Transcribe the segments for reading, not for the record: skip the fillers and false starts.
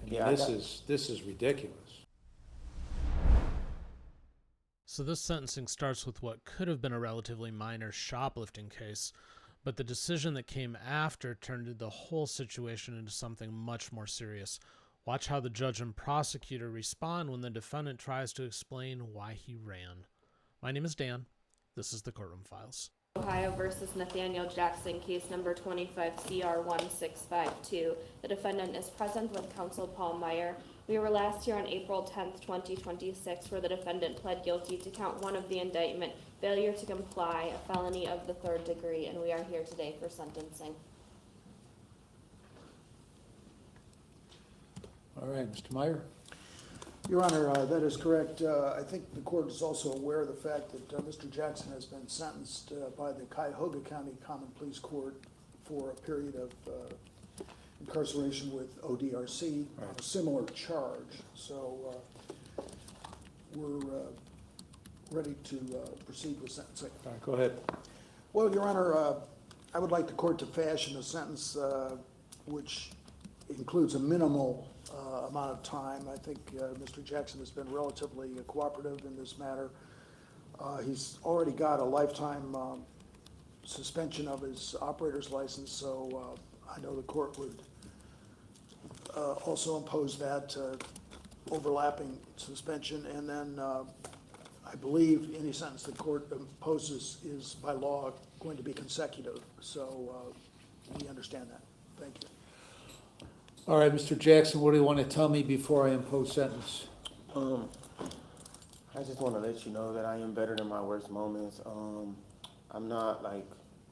mean, Yeah, this is ridiculous. So this sentencing starts with what could have been a relatively minor shoplifting case, but the decision that came after turned the whole situation into something much more serious. Watch how the judge and prosecutor respond when the defendant tries to explain why he ran. My name is Dan. This is the Courtroom Files. Ohio versus Nathaniel Jackson, case number 25CR1652. The defendant is present with counsel Paul Meyer. We were last here on April 10th, 2026, where the defendant pled guilty to count 1 of the indictment, failure to comply, a felony of the 3rd degree, and we are here today for sentencing. All right, Mr. Meyer? Your Honor, that is correct. I think the court is also aware of the fact that Mr. Jackson has been sentenced by the Cuyahoga County Common Pleas Court for a period of incarceration with ODRC on a similar charge. So we're ready to proceed with sentencing. All right, go ahead. Well, Your Honor, I would like the court to fashion a sentence which includes a minimal amount of time. I think Mr. Jackson has been relatively cooperative in this matter. He's already got a lifetime suspension of his operator's license, so I know the court would also impose that overlapping suspension, and then I believe any sentence the court imposes is by law going to be consecutive, so we understand that. Thank you. All right, Mr. Jackson, what do you want to tell me before I impose sentence? I just want to let you know that I am better than my worst moments. I'm not like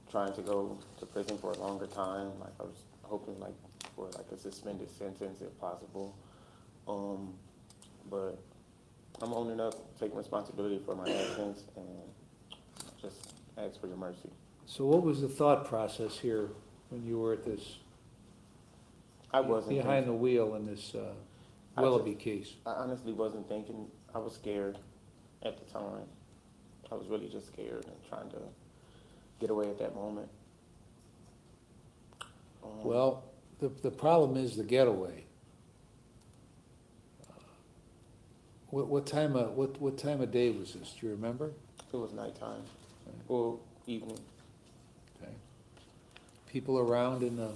trying to go to prison for a longer time. Like I was hoping like for like a suspended sentence if possible. But I'm owning up, taking responsibility for my actions, and just ask for your mercy. So what was the thought process here when you were at this, I wasn't behind thinking, the wheel in this Willoughby case? I honestly wasn't thinking. I was scared at the time. I was really just scared and trying to get away at that moment. Well, the problem is the getaway. What time of day was this? Do you remember? It was nighttime, well, evening. Okay. People around in the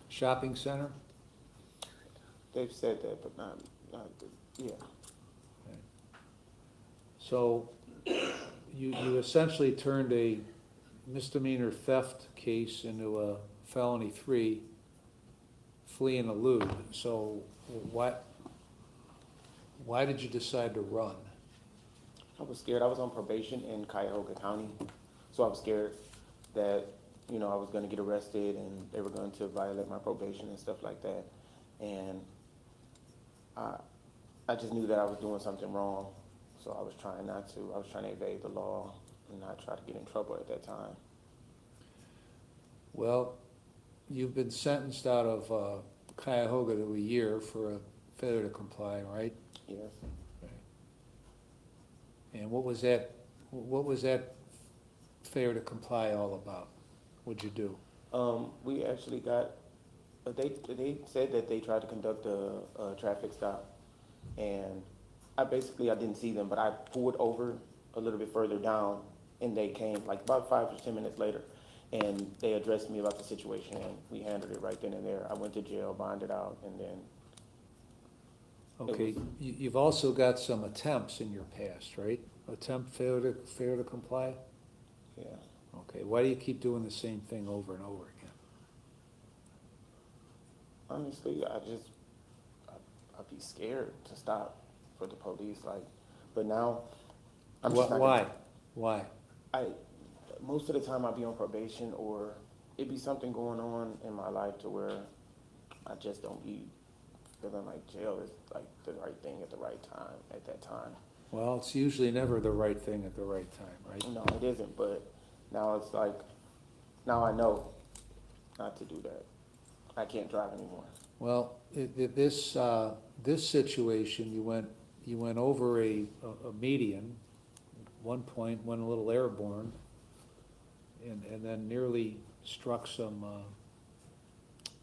shopping center? They've said that, but not yeah. Okay. So you essentially turned a misdemeanor theft case into a felony 3, flee and elude. So why did you decide to run? I was scared. I was on probation in Cuyahoga County, so I was scared that, you know, I was going to get arrested and they were going to violate my probation and stuff like that. And I just knew that I was doing something wrong, so I was trying not to. I was trying to evade the law and not try to get in trouble at that time. Well, you've been sentenced out of Cuyahoga to a year for a failure to comply, right? Yes. Right. And what was that failure to comply all about? What'd you do? We actually got, they said that they tried to conduct a traffic stop, and I didn't see them, but I pulled over a little bit further down, and they came like about 5 or 10 minutes later, and they addressed me about the situation, and we handled it right then and there. I went to jail, bonded out, and then. Okay, you've also got some attempts in your past, right? Failure to comply? Yeah. Okay, why do you keep doing the same thing over and over again? Honestly, I'd be scared to stop for the police, like, but now I'm just not Why? gonna, Why? most of the time I'd be on probation, or it'd be something going on in my life to where I just don't be feeling like jail is like the right thing at the right time at that time. Well, it's usually never the right thing at the right time, right? No, it isn't, but now it's like, now I know not to do that. I can't drive anymore. Well, this situation, you went over a median, one point, went a little airborne, and then nearly struck some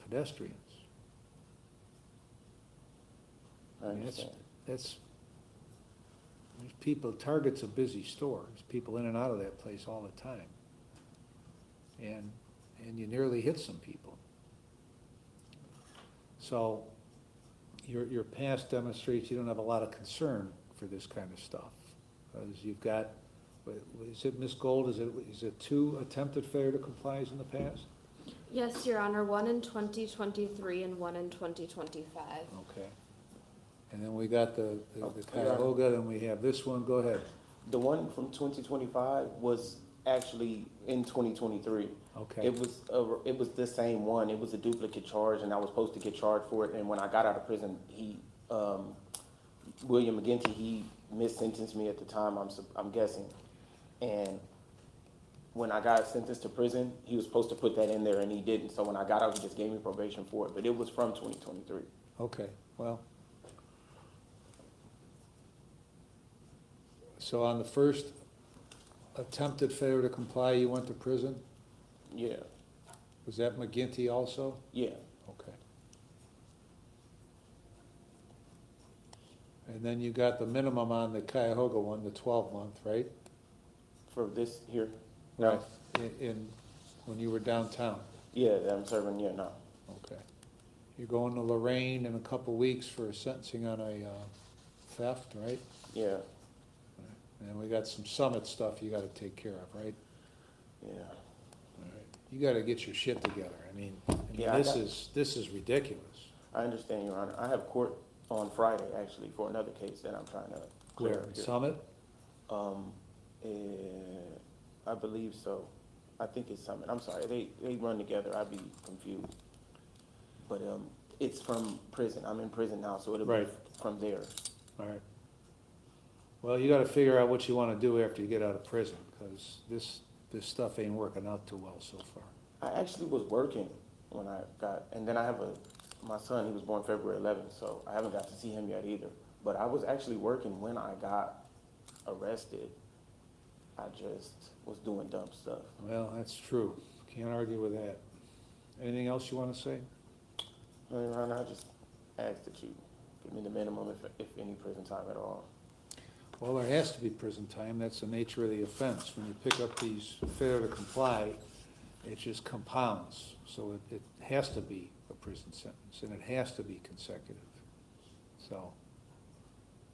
pedestrians. I understand. That's, there's people, Target's a busy store, there's people in and out of that place all the time. And you nearly hit some people. So, your past demonstrates you don't have a lot of concern for this kind of stuff. Because you've got, is it Ms. Gold, is it 2 attempted failure to complies in the past? Yes, Your Honor, one in 2023 and one in 2025. Okay. And then we got the Your Honor. Cuyahoga, then we have this one, go ahead. The one from 2025 was actually in 2023. Okay. It was the same one. It was a duplicate charge, and I was supposed to get charged for it. And when I got out of prison, William McGinty, he missentenced me at the time. I'm guessing. And when I got sentenced to prison, he was supposed to put that in there, and he didn't. So when I got out, he just gave me probation for it. But it was from 2023. Okay, well. So on the first attempted failure to comply, you went to prison? Yeah, Was that McGinty also? yeah. Okay. And then you got the minimum on the Cuyahoga one, the 12-month, right? For this here. Right. When you were downtown? Yeah, that I'm serving. Yeah, no. Okay. You're going to Lorraine in a couple weeks for sentencing on a theft, right? Yeah, And we got some Summit stuff you gotta take care of, right? yeah. All right. You gotta get your shit together. I mean, Yeah, this is ridiculous. I understand, Your Honor. I have court on Friday, actually, for another case that I'm trying to clear Where, up here. Summit? I believe so. I think it's Summit. I'm sorry, they run together. I'd be confused. But, it's from prison. I'm in prison now, so it'll be Right. from there. All right. Well, you gotta figure out what you wanna do after you get out of prison, because this stuff ain't working out too well so far. I actually was working when I got, and then I have my son, he was born February 11th, so I haven't got to see him yet either. But I was actually working when I got arrested. I just was doing dumb stuff. Well, that's true. Can't argue with that. Anything else you wanna say? Your Honor, I just ask that you give me the minimum, if any prison time at all. Well, there has to be prison time. That's the nature of the offense. When you pick up these failure to comply, it just compounds. So it has to be a prison sentence, and it has to be consecutive. So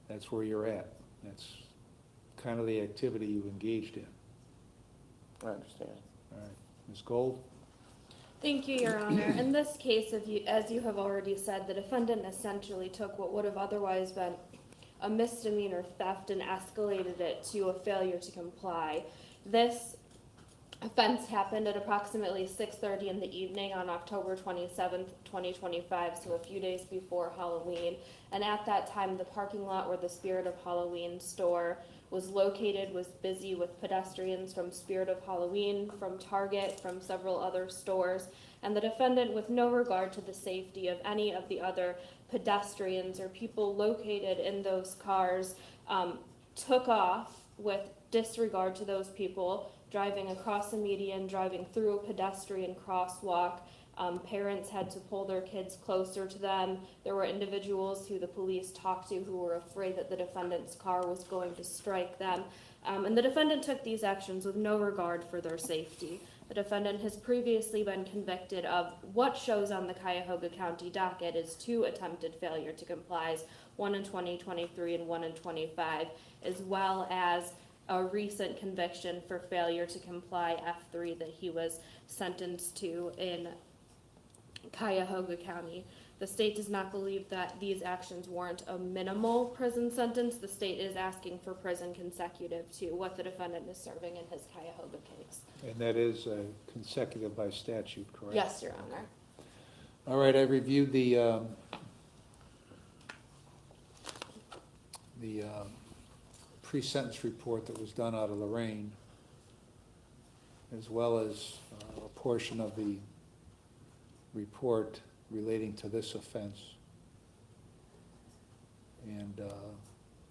that's where you're at. That's kind of the activity you engaged in. I understand. All right. Ms. Gold? Thank you, Your Honor. In this case, as you have already said, the defendant essentially took what would have otherwise been a misdemeanor theft and escalated it to a failure to comply. This offense happened at approximately 6:30 in the evening on October 27th, 2025, so a few days before Halloween. And at that time, the parking lot where the Spirit of Halloween store was located was busy with pedestrians from Spirit of Halloween, from Target, from several other stores, and the defendant, with no regard to the safety of any of the other pedestrians or people located in those cars, took off with disregard to those people, driving across the median, driving through a pedestrian crosswalk. Parents had to pull their kids closer to them. There were individuals who the police talked to who were afraid that the defendant's car was going to strike them. And the defendant took these actions with no regard for their safety. The defendant has previously been convicted of what shows on the Cuyahoga County docket is 2 attempted failure to comply, one in 2023 and one in 25, as well as a recent conviction for failure to comply F3 that he was sentenced to in Cuyahoga County. The state does not believe that these actions warrant a minimal prison sentence. The state is asking for prison consecutive to what the defendant is serving in his Cuyahoga case. And that is consecutive by statute, correct? Yes, Your Honor. All right, I reviewed the pre-sentence report that was done out of Lorraine, as well as a portion of the report relating to this offense, and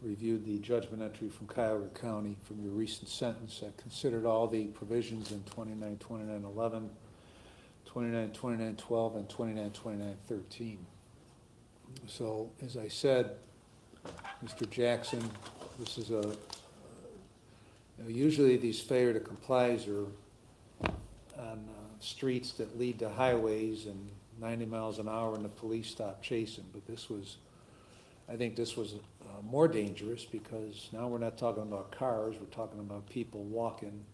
reviewed the judgment entry from Cuyahoga County from your recent sentence. I considered all the provisions in 292911, 292912, and 292913. So, as I said, Mr. Jackson, this is usually these failure to complies are on streets that lead to highways and 90 miles an hour and the police stop chasing, but I think this was more dangerous because now we're not talking about cars, we're talking about people walking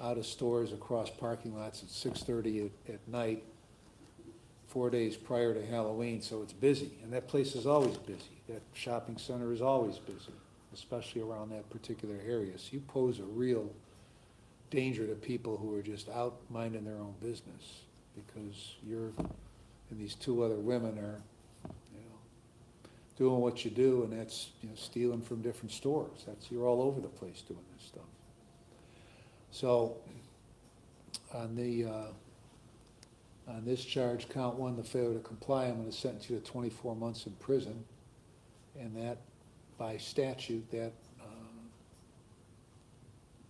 out of stores across parking lots at 6:30 at night, 4 days prior to Halloween, so it's busy, and that place is always busy. That shopping center is always busy, especially around that particular area. So you pose a real danger to people who are just out minding their own business because you're, and these two other women are, doing what you do, and that's, stealing from different stores. You're all over the place doing this stuff. So, on this charge, count one, the failure to comply, I'm gonna sentence you to 24 months in prison, and that, by statute, that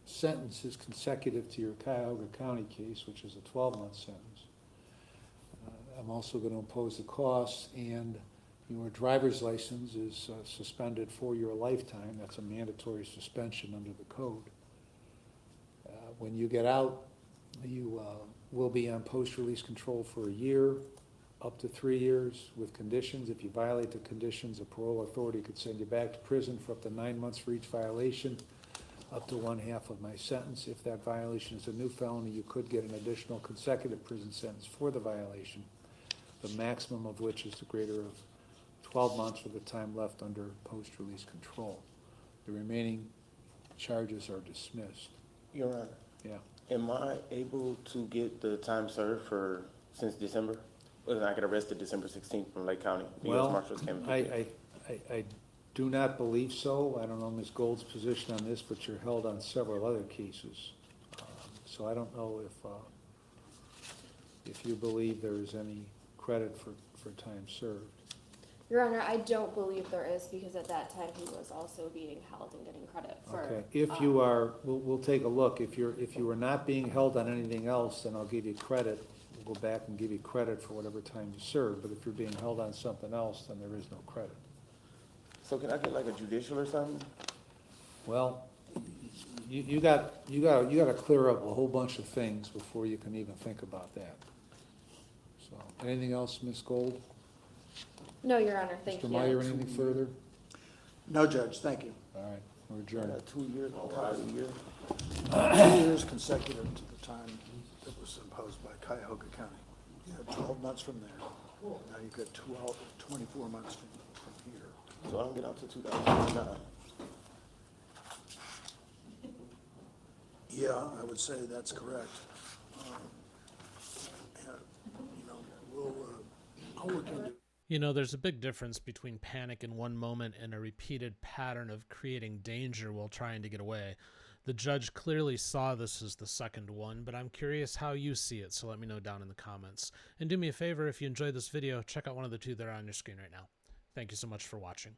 sentence is consecutive to your Cuyahoga County case, which is a 12-month sentence. I'm also gonna impose the costs, and your driver's license is suspended for your lifetime. That's a mandatory suspension under the code. When you get out, you will be on post-release control for a year, up to 3 years, with conditions. If you violate the conditions, a parole authority could send you back to prison for up to 9 months for each violation, up to 1/2 of my sentence. If that violation is a new felony, you could get an additional consecutive prison sentence for the violation, the maximum of which is the greater of 12 months for the time left under post-release control. The remaining charges are dismissed. Your Honor, Yeah. am I able to get the time served since December? Was I get arrested December 16th from Lake County? The U.S. Well, Marshals came to pick me. I do not believe so. I don't know Ms. Gold's position on this, but you're held on several other cases. So I don't know if you believe there is any credit for time served. Your Honor, I don't believe there is because at that time he was also being held and getting credit for. Okay, if you are, we'll take a look. If you are not being held on anything else, then I'll give you credit. We'll go back and give you credit for whatever time you serve. But if you're being held on something else, then there is no credit. So can I get like a judicial or something? Well, you got to clear up a whole bunch of things before you can even think about that. So, anything else, Ms. Gold? No, Your Honor, thank you. Mr. Meyer, anything further? No, Judge, thank you. All right, we're adjourned. 2 years on top of the year. 2 years consecutive to the time that was imposed by Cuyahoga County. You had 12 months from there. Now you've got 24 months from here. So I don't get out to 2009. Yeah, I would say that's correct. I'll look into. There's a big difference between panic in one moment and a repeated pattern of creating danger while trying to get away. The judge clearly saw this as the second one, but I'm curious how you see it, so let me know down in the comments. And do me a favor, if you enjoyed this video, check out one of the two that are on your screen right now. Thank you so much for watching.